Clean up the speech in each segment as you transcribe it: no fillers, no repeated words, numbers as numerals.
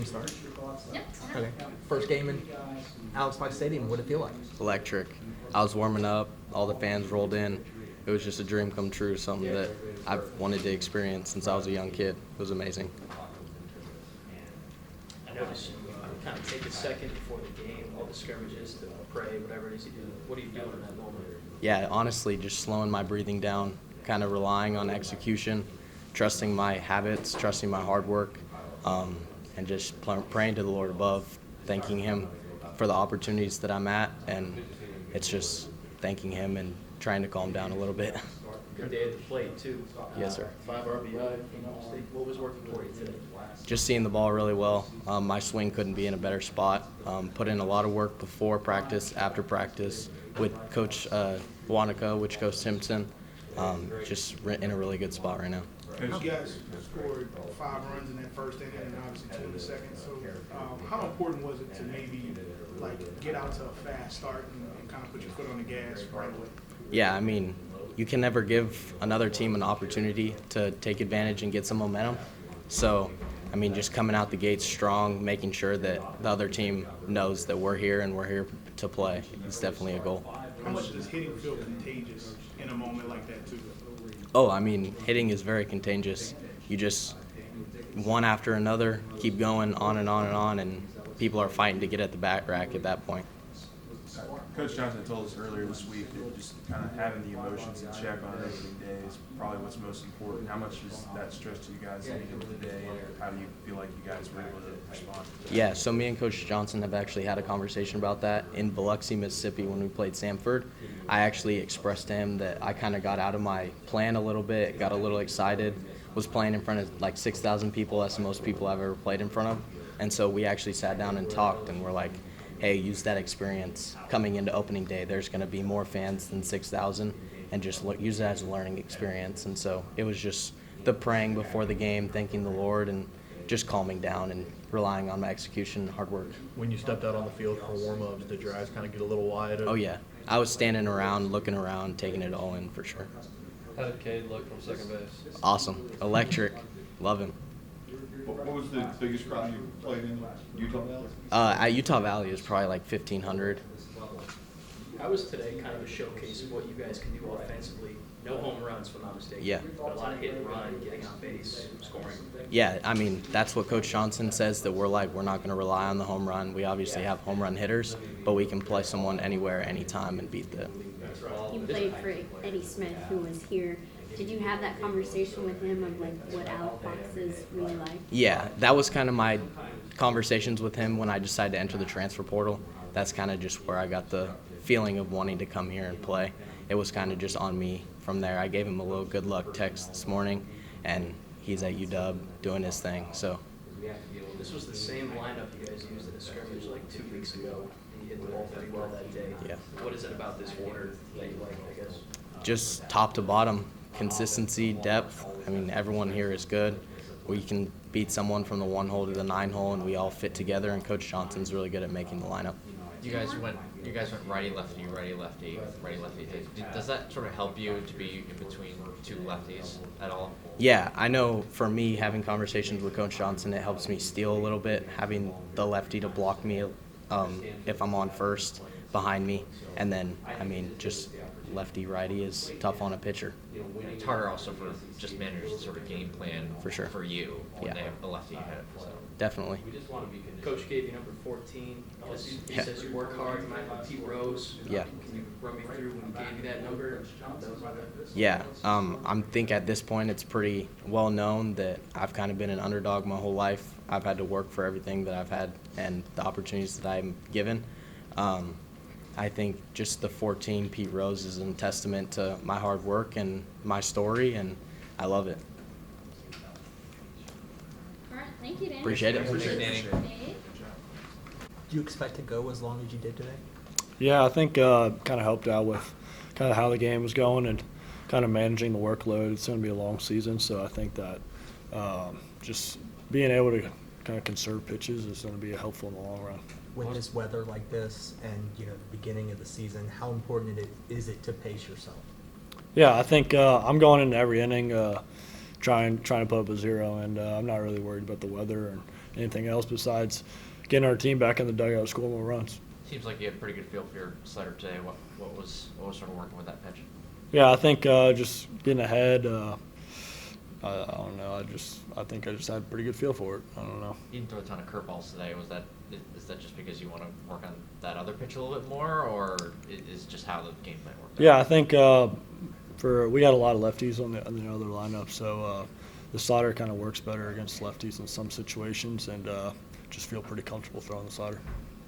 we start? Yep. Okay. First game in Alex Pike Stadium. What did it feel like? Electric. I was warming up. All the fans rolled in. It was just a dream come true, something that I've wanted to experience since I was a young kid. It was amazing. I noticed you kind of take a second before the game, all the scrimmages to pray, whatever it is you do. What are you doing in that moment? Yeah, honestly, just slowing my breathing down, kind of relying on execution, trusting my habits, trusting my hard work, and just praying to the Lord above, thanking Him for the opportunities that I'm at, and it's just thanking Him and trying to calm down a little bit. Good day at the plate, too. Yes, sir. 5 RBI. What was working for you today? Just seeing the ball really well. My swing couldn't be in a better spot. Put in a lot of work before practice, after practice, with Coach Wanaka, with Coach Simpson. Just in a really good spot right now. You guys scored 5 runs in that first inning and obviously 2 in the second. So how important was it to maybe get out to a fast start and kind of put your foot on the gas right away? Yeah, I mean, you can never give another team an opportunity to take advantage and get some momentum. So, I mean, just coming out the gates strong, making sure that the other team knows that we're here and we're here to play. It's definitely a goal. How much does hitting feel contagious in a moment like that, too? Oh, I mean, hitting is very contagious. You just, one after another, keep going on and on and on, and people are fighting to get at the bat rack at that point. Coach Johnson told us earlier this week that just kind of having the emotions in check on an opening day is probably what's most important. How much was that stress to you guys leading into the day, and how do you feel like you guys were able to respond? Yeah, so me and Coach Johnson have actually had a conversation about that in Biloxi, Mississippi when we played Samford. I actually expressed to him that I kind of got out of my plan a little bit, got a little excited, was playing in front of like 6,000 people. That's the most people I've ever played in front of. And so we actually sat down and talked, and we're like, hey, use that experience coming into opening day. There's going to be more fans than 6,000, and just use it as a learning experience. And so it was just the praying before the game, thanking the Lord, and just calming down and relying on my execution and hard work. When you stepped out on the field for warm-ups, did your eyes kind of get a little wide? Oh, yeah. I was standing around, looking around, taking it all in for sure. How did Kade look from second base? Awesome. Electric. Love him. What was the biggest crowd you played in Utah Valley? At Utah Valley, it was probably like 1,500. How was today kind of a showcase of what you guys can do offensively? No home runs, if I'm not mistaken. Yeah. But a lot of hit and run, getting on base, scoring. Yeah, I mean, that's what Coach Johnson says, that we're not going to rely on the home run. We obviously have home run hitters, but we can play someone anywhere, anytime, and beat them. You played for Eddie Smith, who was here. Did you have that conversation with him of what Alec Fox is really like? Yeah, that was kind of my conversations with him when I decided to enter the transfer portal. That's kind of just where I got the feeling of wanting to come here and play. It was kind of just on me from there. I gave him a little good luck text this morning, and he's at UW doing his thing. So. This was the same lineup you guys used in a scrimmage like 2 weeks ago. You hit the ball pretty well that day. Yeah. What is it about this order that you like, I guess? Just top to bottom, consistency, depth. I mean, everyone here is good. We can beat someone from the 1 hole to the 9 hole, and we all fit together, and Coach Johnson's really good at making the lineup. You guys went righty lefty, righty lefty, righty lefty. Does that sort of help you to be in between two lefties at all? Yeah, I know for me, having conversations with Coach Johnson, it helps me steal a little bit, having the lefty to block me if I'm on first behind me. And then, I mean, just lefty-righty is tough on a pitcher. It's harder also for just managers to sort of game plan For sure. for you when Yeah. they have a lefty ahead. So. Definitely. Coach gave you number 14. He says you work hard. You might have Pete Rose. Yeah. Can you run me through when he gave you that number? Yeah, I think at this point it's pretty well known that I've kind of been an underdog my whole life. I've had to work for everything that I've had and the opportunities that I'm given. I think just the 14 Pete Rose is a testament to my hard work and my story, and I love it. All right, thank you, Danny. Appreciate it. Appreciate it, Danny. Dave? Do you expect to go as long as you did today? Yeah, I think kind of helped out with kind of how the game was going and kind of managing the workload. It's going to be a long season, so I think that just being able to kind of conserve pitches is going to be helpful in the long run. With this weather like this and, the beginning of the season, how important is it to pace yourself? Yeah, I think I'm going into every inning trying to put up a zero, and I'm not really worried about the weather. And anything else besides getting our team back in the dugout, scoring more runs. Seems like you had a pretty good feel for your slider today. What was sort of working with that pitch? Yeah, I think just getting ahead. I don't know. I think I just had a pretty good feel for it. I don't know. You didn't throw a ton of curveballs today. Is that just because you want to work on that other pitch a little bit more, or is just how the game plan worked out? Yeah, I think we had a lot of lefties on the other lineup, so the slider kind of works better against lefties in some situations, and just feel pretty comfortable throwing the slider.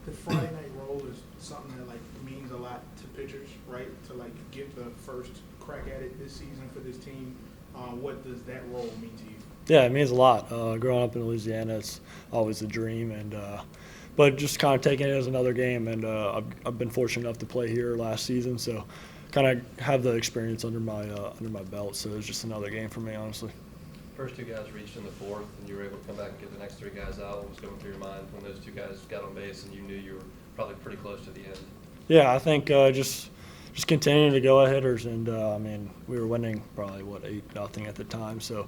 The Friday night roll is something that means a lot to pitchers, right? To get the first crack at it this season for this team. What does that role mean to you? Yeah, it means a lot. Growing up in Louisiana, it's always a dream, and but just kind of taking it as another game. And I've been fortunate enough to play here last season, so kind of have the experience under my belt. So it's just another game for me, honestly. First two guys reached in the fourth, and you were able to come back and get the next three guys out. What was going through your mind when those two guys got on base, and you knew you were probably pretty close to the end? Yeah, I think just continuing to go at hitters, and I mean, we were winning probably 8-0 at the time. So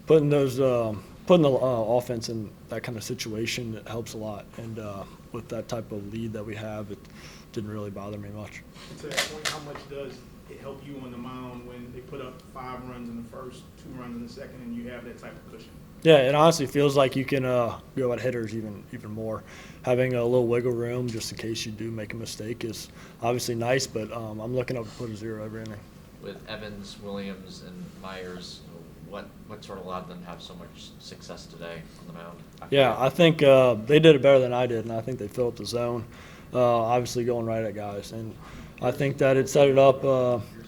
putting the offense in that kind of situation, it helps a lot. And with that type of lead that we have, it didn't really bother me much. To that point, how much does it help you on the mound when they put up 5 runs in the first, 2 runs in the second, and you have that type of cushion? Yeah, it honestly feels like you can go at hitters even more. Having a little wiggle room just in case you do make a mistake is obviously nice, but I'm looking up to put a 0 every inning. With Evans, Williams, and Myers, what sort of allowed them to have so much success today on the mound? Yeah, I think they did it better than I did, and I think they filled up the zone, obviously going right at guys. And I think that it set it up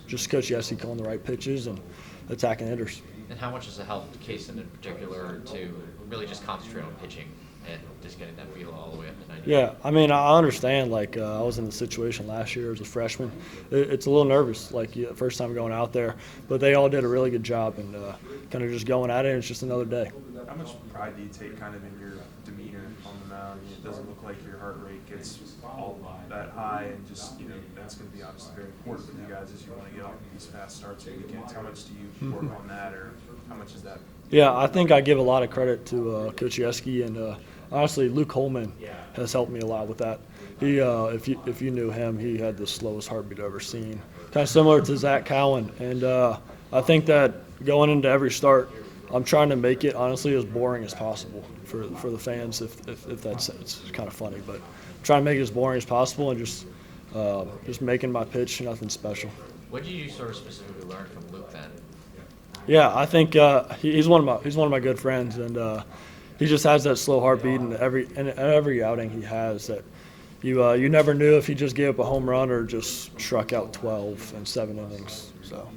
just Coach Yessie calling the right pitches and attacking hitters. And how much has it helped Kaysen in particular to really just concentrate on pitching and just getting that feel all the way up to 90? Yeah, I mean, I understand. I was in the situation last year as a freshman. It's a little nervous, first time going out there. But they all did a really good job and kind of just going at it. And it's just another day. How much pride do you take kind of in your demeanor on the mound? It doesn't look like your heart rate gets all that high, and just that's going to be obviously very important for you guys as you want to get off these fast starts and weekends. How much do you work on that, or how much is that? Yeah, I think I give a lot of credit to Coach Yeskie, and honestly, Luke Holman has helped me a lot with that. He, if you knew him, he had the slowest heartbeat I've ever seen, kind of similar to Zach Cowan. And I think that going into every start, I'm trying to make it honestly as boring as possible for the fans. If that's it's kind of funny, but I'm trying to make it as boring as possible and just making my pitch nothing special. What did you sort of specifically learn from Luke then? Yeah, I think he's one of my good friends, and he just has that slow heartbeat, and every outing he has that you never knew if he just gave up a home run or just struck out 12 in 7 innings. So.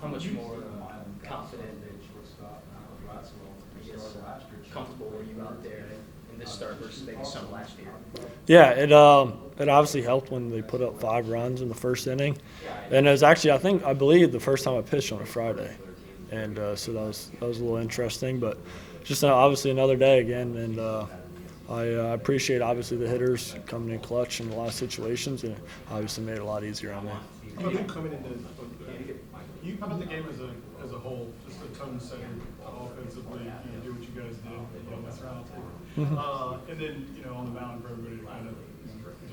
How much more confident, I guess, comfortable were you out there in this start versus maybe some last year? Yeah, it obviously helped when they put up 5 runs in the first inning, and it was actually I believe the first time I pitched on a Friday, and so that was a little interesting, but just obviously another day again, and I appreciate obviously the hitters coming in clutch in a lot of situations, and obviously made it a lot easier on me. How about coming into How about the game as a whole? Just a tone setter offensively. You do what you guys did. You don't mess around. And then on the mound for everybody to kind of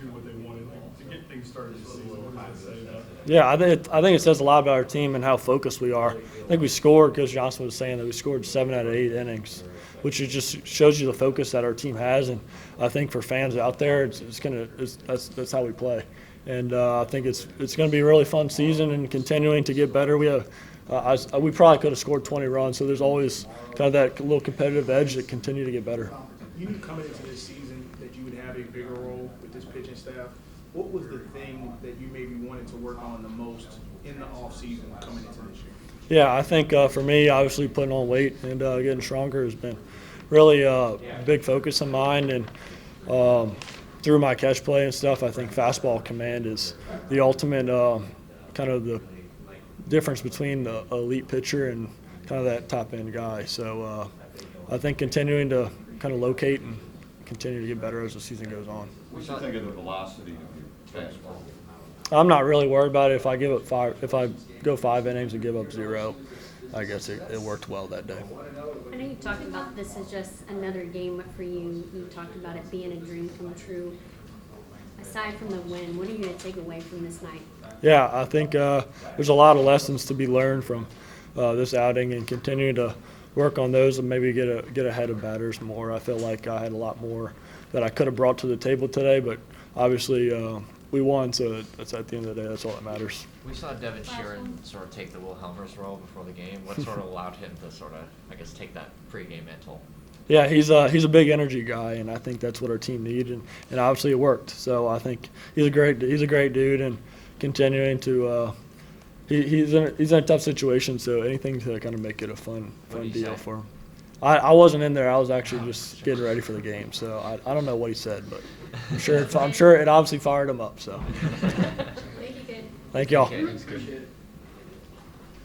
do what they wanted to get things started this season. What does that say about? Yeah, I think it says a lot about our team and how focused we are. I think we scored. Coach Johnson was saying that we scored 7 out of 8 innings, which just shows you the focus that our team has. And I think for fans out there, that's how we play. And I think it's going to be a really fun season and continuing to get better. We probably could have scored 20 runs, so there's always kind of that little competitive edge that continue to get better. You knew coming into this season that you would have a bigger role with this pitching staff. What was the thing that you maybe wanted to work on the most in the offseason coming into this year? Yeah, I think for me, obviously putting on weight and getting stronger has been really a big focus of mine. And through my catch play and stuff, I think fastball command is the ultimate kind of the difference between the elite pitcher and kind of that top-end guy. So I think continuing to kind of locate and continue to get better as the season goes on. What do you think of the velocity of your fastball? I'm not really worried about it if I go 5 innings and give up 0. I guess it worked well that day. I know you talked about this as just another game for you. You talked about it being a dream come true. Aside from the win, what are you going to take away from this night? Yeah, I think there's a lot of lessons to be learned from this outing, and continue to work on those and maybe get ahead of batters more. I feel like I had a lot more that I could have brought to the table today, but obviously we won, so that's at the end of the day, that's all that matters. We saw Devin Sheeran sort of take the Will Helmers role before the game. What sort of allowed him to sort of, I guess, take that pregame mantle? Yeah, he's a big energy guy, and I think that's what our team needed, and obviously it worked. So I think he's a great dude, and continuing to he's in a tough situation, so anything to kind of make it a fun deal for him. I wasn't in there. I was actually just getting ready for the game, so I don't know what he said, but I'm sure it obviously fired him up. So Thank you, kid. thank y'all. Okay, thanks, Chris. Appreciate it.